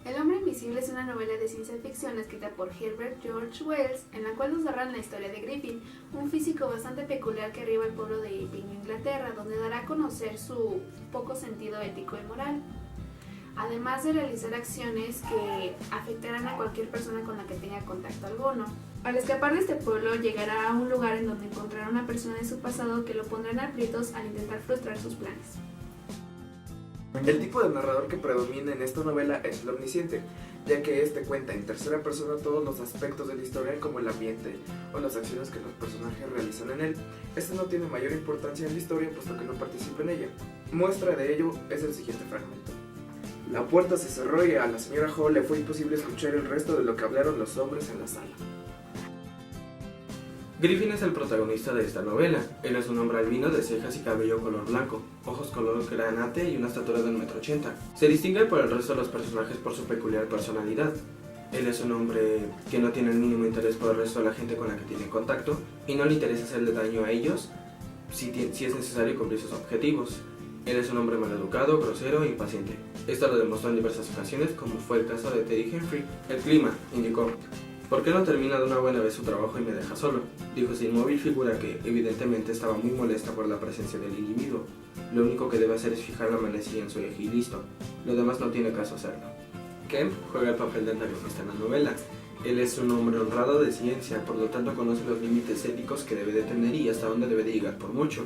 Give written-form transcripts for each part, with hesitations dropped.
El hombre invisible es una novela de ciencia ficción escrita por Herbert George Wells, en la cual nos narran la historia de Griffin, un físico bastante peculiar que arriba al pueblo de Iping, Inglaterra, donde dará a conocer su poco sentido ético y moral, además de realizar acciones que afectarán a cualquier persona con la que tenga contacto alguno. Al escapar de este pueblo, llegará a un lugar en donde encontrará una persona de su pasado que lo pondrá en aprietos al intentar frustrar sus planes. El tipo de narrador que predomina en esta novela es el omnisciente, ya que este cuenta en tercera persona todos los aspectos de la historia como el ambiente o las acciones que los personajes realizan en él. Este no tiene mayor importancia en la historia puesto que no participa en ella. Muestra de ello es el siguiente fragmento. La puerta se cerró y a la señora Hall le fue imposible escuchar el resto de lo que hablaron los hombres en la sala. Griffin es el protagonista de esta novela. Él es un hombre albino de cejas y cabello color blanco, ojos color granate y una estatura de 1,80 m. Se distingue por el resto de los personajes por su peculiar personalidad. Él es un hombre que no tiene el mínimo interés por el resto de la gente con la que tiene contacto y no le interesa hacerle daño a ellos si es necesario cumplir sus objetivos. Él es un hombre maleducado, grosero e impaciente. Esto lo demostró en diversas ocasiones, como fue el caso de Teddy Humphrey. El clima, indicó. ¿Por qué no termina de una buena vez su trabajo y me deja solo? Dijo esa inmóvil figura que, evidentemente, estaba muy molesta por la presencia del individuo. Lo único que debe hacer es fijar la manecilla en su eje y listo. Lo demás no tiene caso hacerlo. Kemp juega el papel de antagonista en la novela. Él es un hombre honrado de ciencia, por lo tanto conoce los límites éticos que debe de tener y hasta dónde debe de llegar por mucho.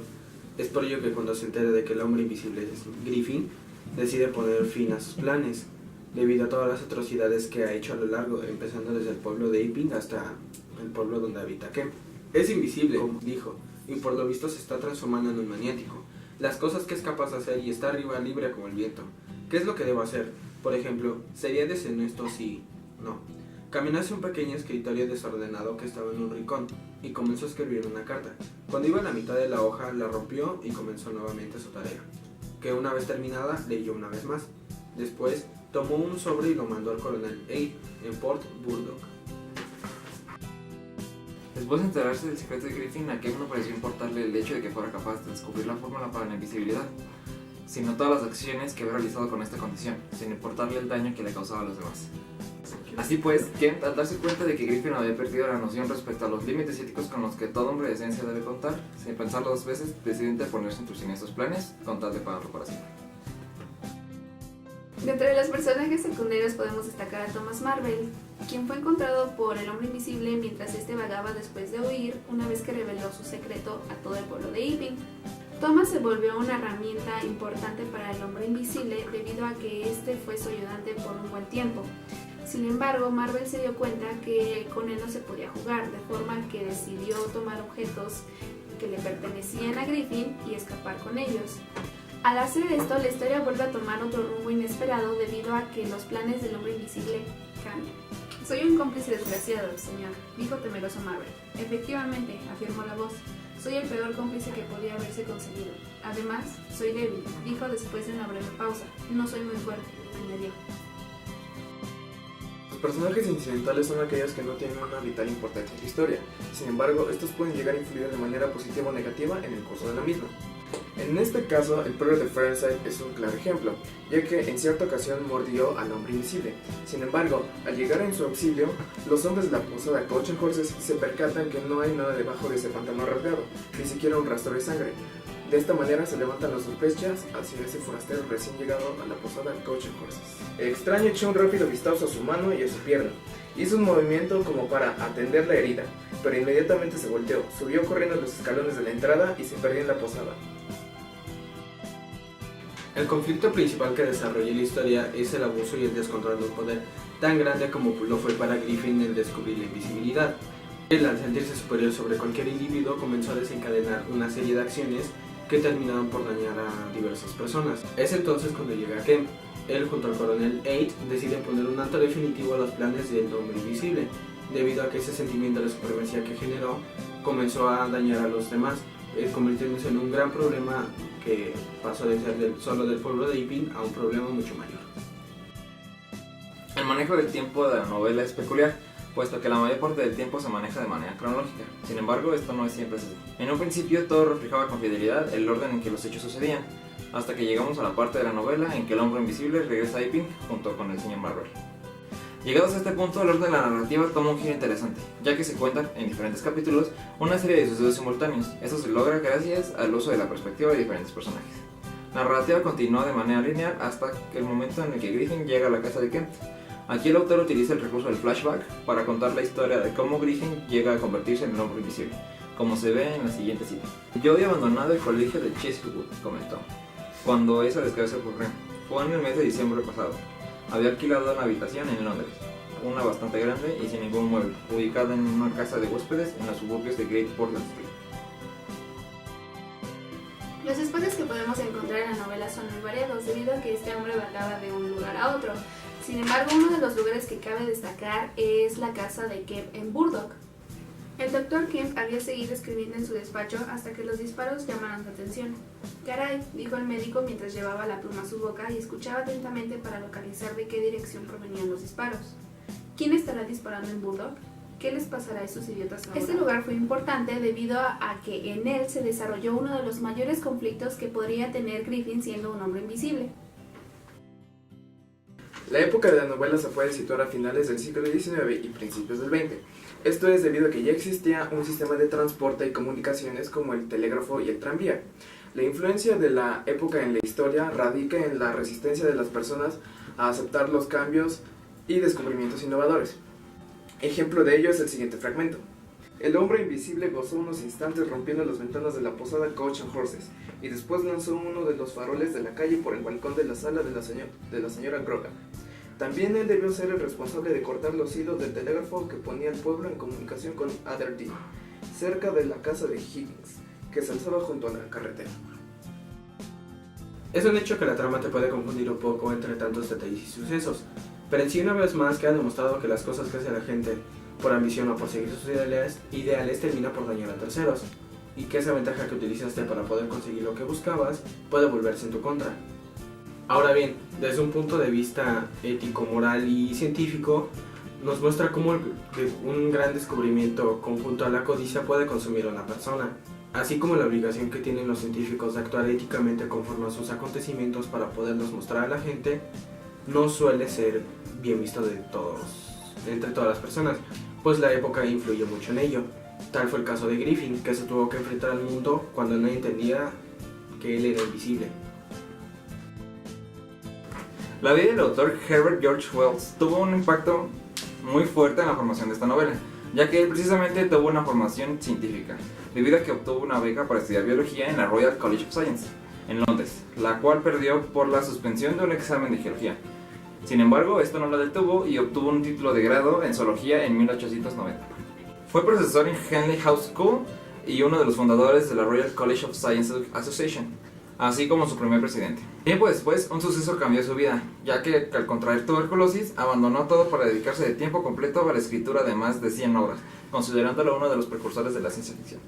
Es por ello que cuando se entera de que el hombre invisible es Griffin, decide poner fin a sus planes, debido a todas las atrocidades que ha hecho a lo largo, empezando desde el pueblo de Iping hasta el pueblo donde habita Kemp. Es invisible, como dijo, y por lo visto se está transformando en un maniático. Las cosas que es capaz de hacer y está arriba libre como el viento. ¿Qué es lo que debo hacer? Por ejemplo, ¿sería deshonesto si...? No. Caminó hacia un pequeño escritorio desordenado que estaba en un rincón, y comenzó a escribir una carta. Cuando iba a la mitad de la hoja, la rompió y comenzó nuevamente su tarea, que una vez terminada, leyó una vez más. Después, tomó un sobre y lo mandó al coronel Aid en Port Burdock. Después de enterarse del secreto de Griffin, a Kemp no pareció importarle el hecho de que fuera capaz de descubrir la fórmula para la invisibilidad, sino todas las acciones que había realizado con esta condición, sin importarle el daño que le causaba a los demás. Así pues, Kemp, al darse cuenta de que Griffin había perdido la noción respecto a los límites éticos con los que todo hombre de esencia debe contar, sin pensarlo dos veces, decide interponerse entre sus siniestros planes con tal de pagarlo para siempre. Dentro de los personajes secundarios podemos destacar a Thomas Marvel, quien fue encontrado por el hombre invisible mientras este vagaba después de huir una vez que reveló su secreto a todo el pueblo de Iping. Thomas se volvió una herramienta importante para el hombre invisible debido a que este fue su ayudante por un buen tiempo. Sin embargo, Marvel se dio cuenta que con él no se podía jugar, de forma que decidió tomar objetos que le pertenecían a Griffin y escapar con ellos. Al hacer esto, la historia vuelve a tomar otro rumbo inesperado debido a que los planes del hombre invisible cambian. Soy un cómplice desgraciado, señor, dijo temeroso Marvel. Efectivamente, afirmó la voz. Soy el peor cómplice que podía haberse conseguido. Además, soy débil, dijo después de una breve pausa. No soy muy fuerte, añadió. Los personajes incidentales son aquellos que no tienen una vital importancia en la historia. Sin embargo, estos pueden llegar a influir de manera positiva o negativa en el curso de la misma. En este caso, el perro de Fahrenheit es un claro ejemplo, ya que en cierta ocasión mordió al hombre invisible. Sin embargo, al llegar en su auxilio, los hombres de la posada Coach and Horses se percatan que no hay nada debajo de ese pantalón rasgado, ni siquiera un rastro de sangre. De esta manera se levantan las sospechas hacia ese forastero recién llegado a la posada Coach and Horses. El extraño echó un rápido vistazo a su mano y a su pierna. Hizo un movimiento como para atender la herida, pero inmediatamente se volteó, subió corriendo los escalones de la entrada y se perdió en la posada. El conflicto principal que desarrolla la historia es el abuso y el descontrol de un poder tan grande como lo fue para Griffin el descubrir la invisibilidad. Él, al sentirse superior sobre cualquier individuo, comenzó a desencadenar una serie de acciones que terminaron por dañar a diversas personas. Es entonces cuando llega Kemp. Él, junto al coronel Aid, decide poner un alto definitivo a los planes del hombre invisible, debido a que ese sentimiento de supremacía que generó comenzó a dañar a los demás, convirtiéndose en un gran problema que pasó de ser solo del pueblo de Iping a un problema mucho mayor. El manejo del tiempo de la novela es peculiar, puesto que la mayor parte del tiempo se maneja de manera cronológica. Sin embargo, esto no es siempre así. En un principio todo reflejaba con fidelidad el orden en que los hechos sucedían, hasta que llegamos a la parte de la novela en que el hombre invisible regresa a Iping junto con el señor Marvel. Llegados a este punto, el orden de la narrativa toma un giro interesante, ya que se cuentan en diferentes capítulos una serie de sucesos simultáneos. Esto se logra gracias al uso de la perspectiva de diferentes personajes. La narrativa continúa de manera lineal hasta el momento en el que Griffin llega a la casa de Kent. Aquí el autor utiliza el recurso del flashback para contar la historia de cómo Griffin llega a convertirse en el hombre invisible, como se ve en la siguiente cita. Yo había abandonado el colegio de Chesterwood, comentó, cuando esa desgracia ocurrió. Fue en el mes de diciembre pasado. Había alquilado una habitación en Londres, una bastante grande y sin ningún mueble, ubicada en una casa de huéspedes en los suburbios de Great Portland Street. Los espacios que podemos encontrar en la novela son muy variados debido a que este hombre vagaba de un lugar a otro. Sin embargo, uno de los lugares que cabe destacar es la casa de Kemp en Burdock. El Dr. Kemp había seguido escribiendo en su despacho hasta que los disparos llamaron su atención. «Caray», dijo el médico mientras llevaba la pluma a su boca y escuchaba atentamente para localizar de qué dirección provenían los disparos. ¿Quién estará disparando en Burdock? ¿Qué les pasará a esos idiotas ahora? Este lugar fue importante debido a que en él se desarrolló uno de los mayores conflictos que podría tener Griffin siendo un hombre invisible. La época de la novela se puede situar a finales del siglo XIX y principios del XX. Esto es debido a que ya existía un sistema de transporte y comunicaciones como el telégrafo y el tranvía. La influencia de la época en la historia radica en la resistencia de las personas a aceptar los cambios y descubrimientos innovadores. Ejemplo de ello es el siguiente fragmento. El hombre invisible gozó unos instantes rompiendo las ventanas de la posada Coach and Horses y después lanzó uno de los faroles de la calle por el balcón de la sala de la señora Grogan. También él debió ser el responsable de cortar los hilos del telégrafo que ponía al pueblo en comunicación con Atherton, cerca de la casa de Higgins, que se alzaba junto a la carretera. Es un hecho que la trama te puede confundir un poco entre tantos detalles y sucesos, pero en sí una vez más queda demostrado que las cosas que hace la gente por ambición o por seguir sus ideales termina por dañar a terceros, y que esa ventaja que utilizaste para poder conseguir lo que buscabas puede volverse en tu contra. Ahora bien, desde un punto de vista ético, moral y científico, nos muestra cómo un gran descubrimiento conjunto a la codicia puede consumir a una persona, así como la obligación que tienen los científicos de actuar éticamente conforme a sus acontecimientos para poderlos mostrar a la gente, no suele ser bien visto entre todas las personas, pues la época influye mucho en ello. Tal fue el caso de Griffin, que se tuvo que enfrentar al mundo cuando nadie entendía que él era invisible. La vida del autor Herbert George Wells tuvo un impacto muy fuerte en la formación de esta novela, ya que él precisamente tuvo una formación científica, debido a que obtuvo una beca para estudiar biología en la Royal College of Science, en Londres, la cual perdió por la suspensión de un examen de geología. Sin embargo, esto no la detuvo y obtuvo un título de grado en zoología en 1890. Fue profesor en Henley House School y uno de los fundadores de la Royal College of Science Association, así como su primer presidente. Tiempo después, un suceso cambió su vida, ya que al contraer tuberculosis, abandonó todo para dedicarse de tiempo completo a la escritura de más de 100 obras, considerándolo uno de los precursores de la ciencia ficción.